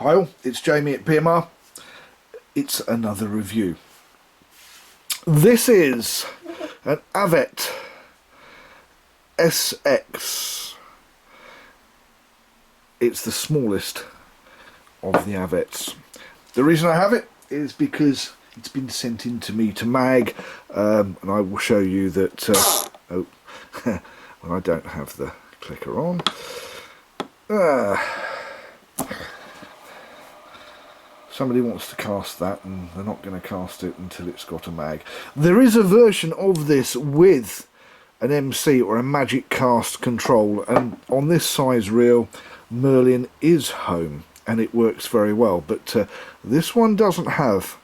Hi all, it's Jamie at PMR. It's another review. This is an Avet SX. It's the smallest of the Avets. The reason I have it is because it's been sent in to me to mag, and I will show you that well, I don't have the clicker on. Somebody wants to cast that and they're not going to cast it until it's got a mag. There is a version of this with an MC or a magic cast control, and on this size reel Merlin is home and it works very well, but this one doesn't have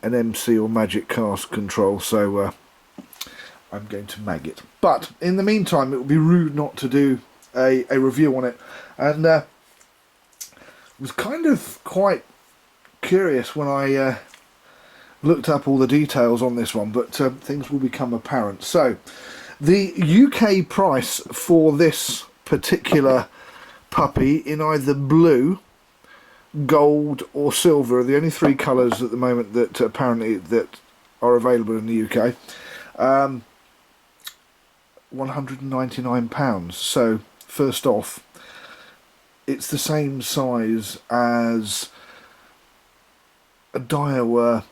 an MC or magic cast control, so I'm going to mag it. But in the meantime, it would be rude not to do a review on it, and was kind of quite curious when I looked up all the details on this one, but things will become apparent. So the UK price for this particular puppy in either blue, gold or silver are the only three colours at the moment that apparently that are available in the UK. £199. So first off, it's the same size as a Daiwa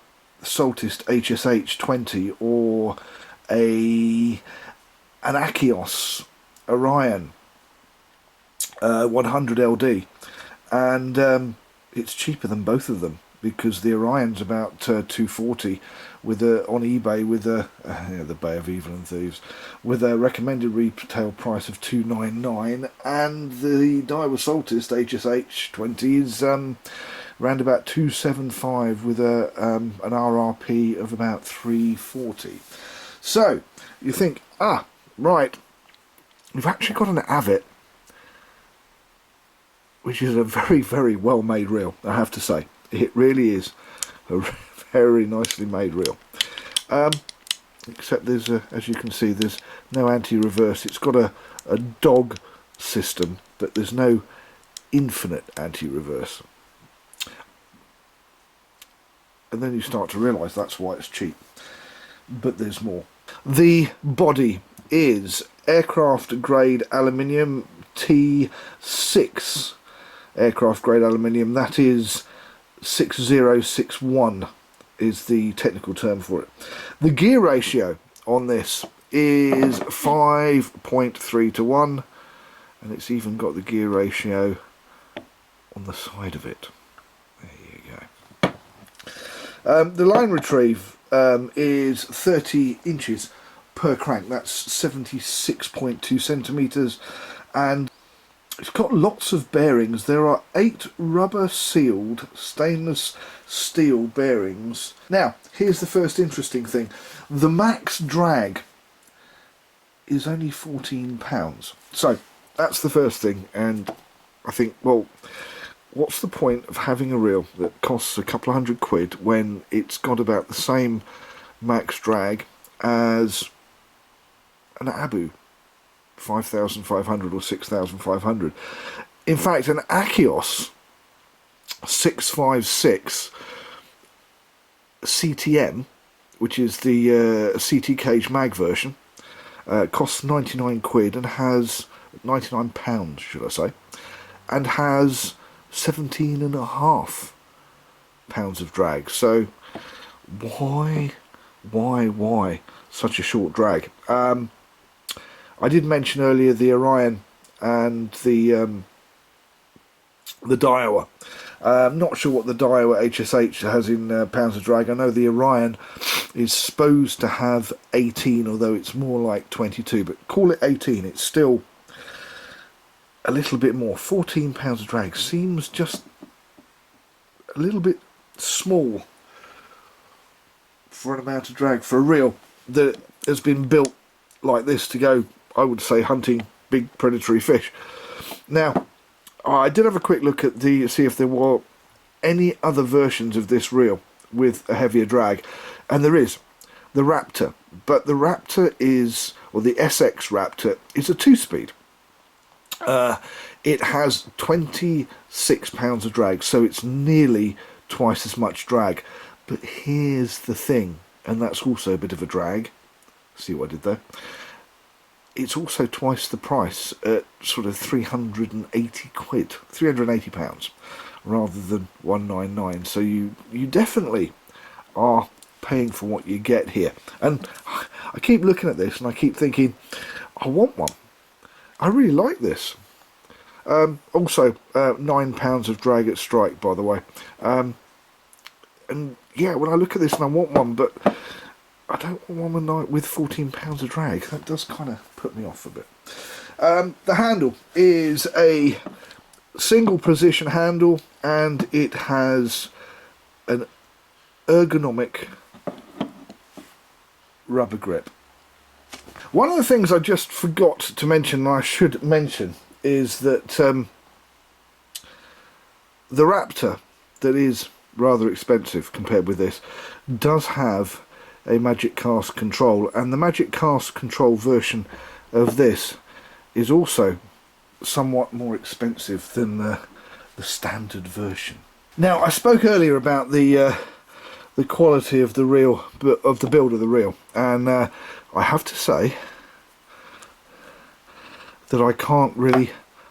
Saltist HSH 20 or an Achios Orion 100 LD, and it's cheaper than both of them because the Orion's about 240 with on eBay with the Bay of Evil and Thieves with a recommended retail price of $299, and the Daiwa Saltist HSH 20 is round about $275 with an RRP of about $340. So you think, right, we've actually got an Avet, which is a very, very well made reel, I have to say. It really is a very nicely made reel. Except there's, as you can see, there's no anti-reverse. It's got a dog system, but there's no infinite anti-reverse. And then you start to realise that's why it's cheap. But there's more. The body is aircraft grade aluminium T6 aircraft grade aluminium. That is 6061 is the technical term for it. The gear ratio on this is 5.3 to 1, and it's even got the gear ratio on the side of it. There you go. The line retrieve is 30 inches per crank. That's 76.2 centimetres, and it's got lots of bearings. There are 8 rubber sealed stainless steel bearings. Now, here's the first interesting thing. The max drag is only £14. So that's the first thing, and I think, well, what's the point of having a reel that costs a couple of £100 when it's got about the same max drag as an Abu 5,500 or 6,500. In fact, an Achios 656 CTM, which is the CT cage mag version, costs £99 and has £99, should I say, and has 17.5 pounds of drag. So why such a short drag? I did mention earlier the Orion and the Daiwa. I'm not sure what the Daiwa HSH has in pounds of drag. I know the Orion is supposed to have 18, although it's more like 22, but call it 18. It's still a little bit more. 14 pounds of drag seems just a little bit small for an amount of drag for a reel that has been built like this to go, I would say, hunting big predatory fish. Now, I did have a quick look at see if there were any other versions of this reel with a heavier drag, and there is the Raptor, but the Raptor is, or the SX Raptor, is a 2-speed. It has 26 pounds of drag, so it's nearly twice as much drag. But here's the thing, and that's also a bit of a drag. See what I did there? It's also twice the price at sort of 380 quid, 380 pounds, rather than 199. So you definitely are paying for what you get here. And I keep looking at this and I keep thinking, I want one. I really like this. Also, £9 of drag at strike, by the way. And yeah, when I look at this and I want one, but I don't want one with £14 of drag. That does kind of put me off a bit. The handle is a single position handle, and it has an ergonomic rubber grip. One of the things I just forgot to mention, and I should mention, is that the Raptor, that is rather expensive compared with this, does have a Magic Cast control, and the Magic Cast control version of this is also somewhat more expensive than the standard version. Now, I spoke earlier about the quality of the reel, of the build of the reel, and I have to say that I can't really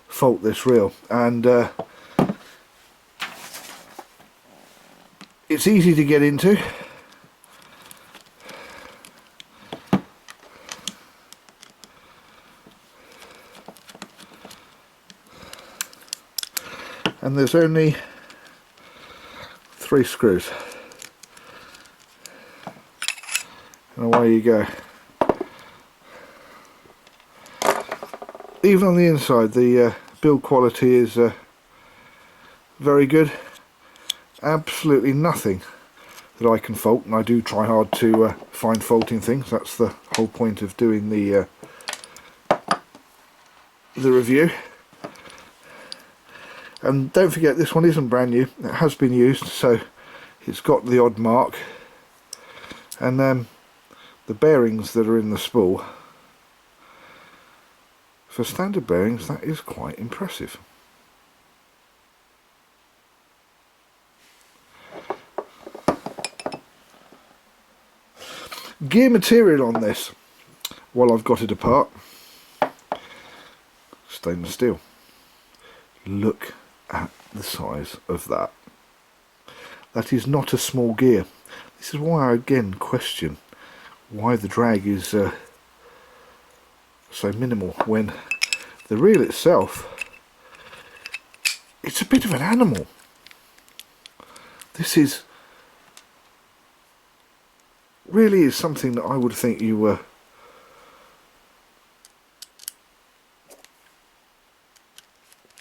fault this reel, and it's easy to get into. And there's only 3 screws, and away you go. Even on the inside, the build quality is very good. Absolutely nothing that I can fault, and I do try hard to find fault in things. That's the whole point of doing the review. And don't forget, this one isn't brand new. It has been used, so it's got the odd mark. And the bearings that are in the spool, for standard bearings, that is quite impressive. Gear material on this, while I've got it apart, stainless steel. Look at the size of that. That is not a small gear. This is why I again question why the drag is so minimal, when the reel itself, it's a bit of an animal. This is really is something that I would think you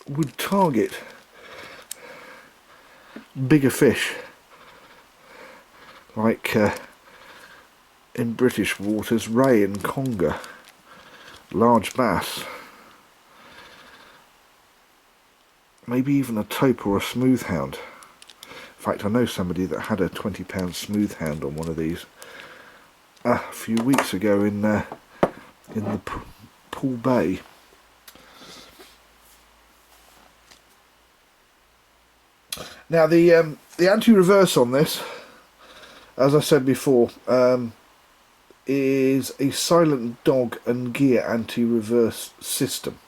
would target bigger fish, like in British waters, ray and conger, large bass, maybe even a tope or a smooth hound. In fact, I know somebody that had a £20 smooth hound on one of these a few weeks ago in the Pool Bay. Now the anti-reverse on this, as I said before, is a silent dog and gear anti-reverse system.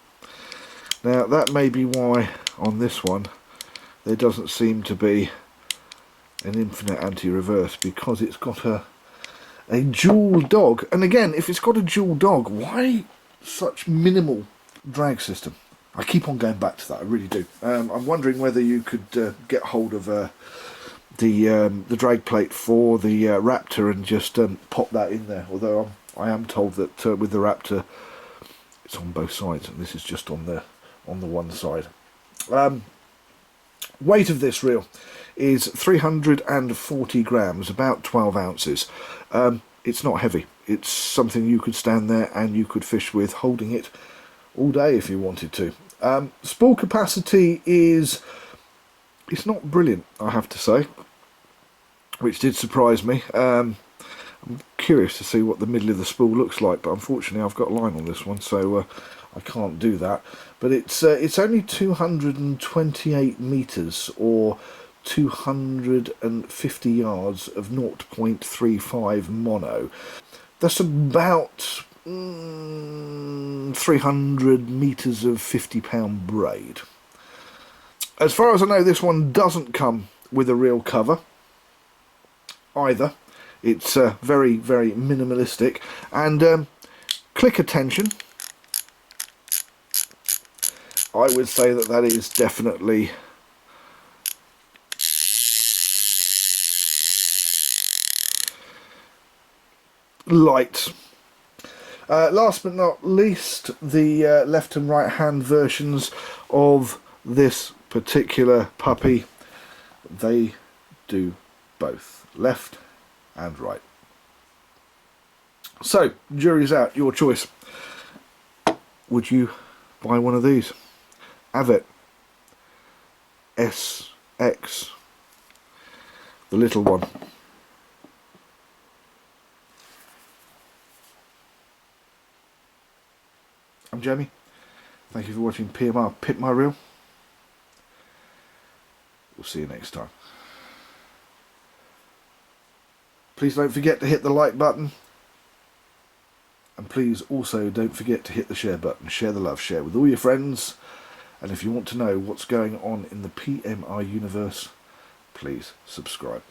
Now that may be why on this one there doesn't seem to be an infinite anti-reverse, because it's got a dual dog. And again, if it's got a dual dog, why such minimal drag system? I keep on going back to that, I really do. I'm wondering whether you could get hold of the drag plate for the Raptor and just pop that in there, although I am told that with the Raptor it's on both sides, and this is just on the one side. Weight of this reel is 340 grams, about 12 ounces. It's not heavy. It's something you could stand there and you could fish with, holding it all day if you wanted to. Spool capacity it's not brilliant, I have to say, which did surprise me. I'm curious to see what the middle of the spool looks like, but unfortunately I've got a line on this one, so I can't do that, but it's only 228 meters or 250 yards of 0.35 mono. That's about 300 meters of 50-pound braid. As far as I know, this one doesn't come with a real cover either. It's very, very minimalistic. And click attention, I would say that that is definitely light. Last but not least, the left and right hand versions of this particular puppy, they do both left and right. So, jury's out, your choice. Would you buy one of these? Avet SX, the little one. I'm Jamie. Thank you for watching PMR Pit My Reel. We'll see you next time. Please don't forget to hit the like button. And please also don't forget to hit the share button. Share the love. Share with all your friends. And if you want to know what's going on in the PMR universe, please subscribe.